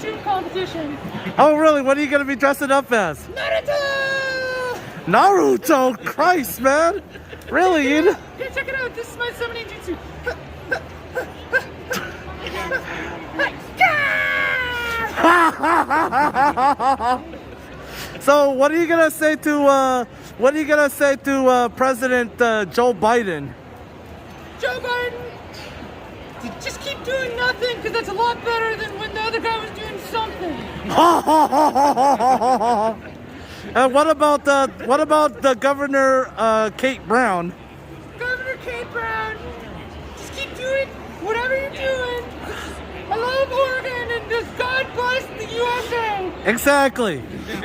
costume competition. Oh, really? What are you gonna be dressing up as? Naruto! Naruto? Christ, man! Really? Here, check it out. This is my summoning jutsu. So, what are you gonna say to President Joe Biden? Joe Biden, just keep doing nothing, because that's a lot better than when the other guy was doing something. And what about the Governor Kate Brown? Governor Kate Brown, just keep doing whatever you're doing. I love Oregon, and just God bless the USA. Exactly.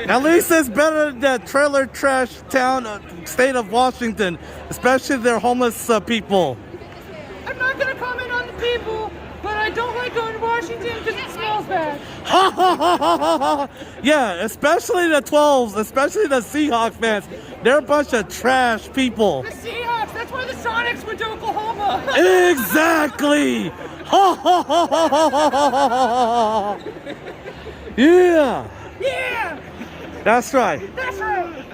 At least it's better than that trailer trash town, state of Washington, especially their homeless people. I'm not going to comment on the people, but I don't like going to Washington because it smells bad. Yeah, especially the 12s, especially the Seahawks fans. They're a bunch of trash people. The Seahawks, that's why the Sonics went to Oklahoma. Exactly. Yeah. Yeah, That's right. that's right.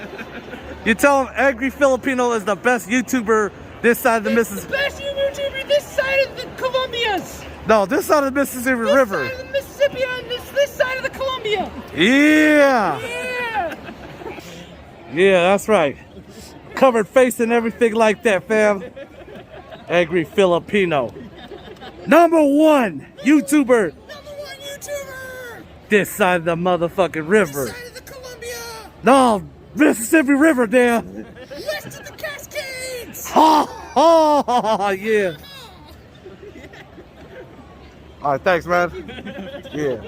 You tell them Angry Filipino is the best YouTuber this side of the It's the Mississippi. best YouTuber this side of the Columbias. No, this side of the Mississippi This River. side of the Mississippi and this side of the Columbia. Yeah. Yeah. Yeah, that's right. Covered face and everything like that, fam. Angry Filipino. Number one YouTuber Number one YouTuber. this side of the motherfucking river. This side of the Columbia. No, Mississippi River, damn. West of the Cascades. Oh, yeah. All right, thanks, man. Yeah.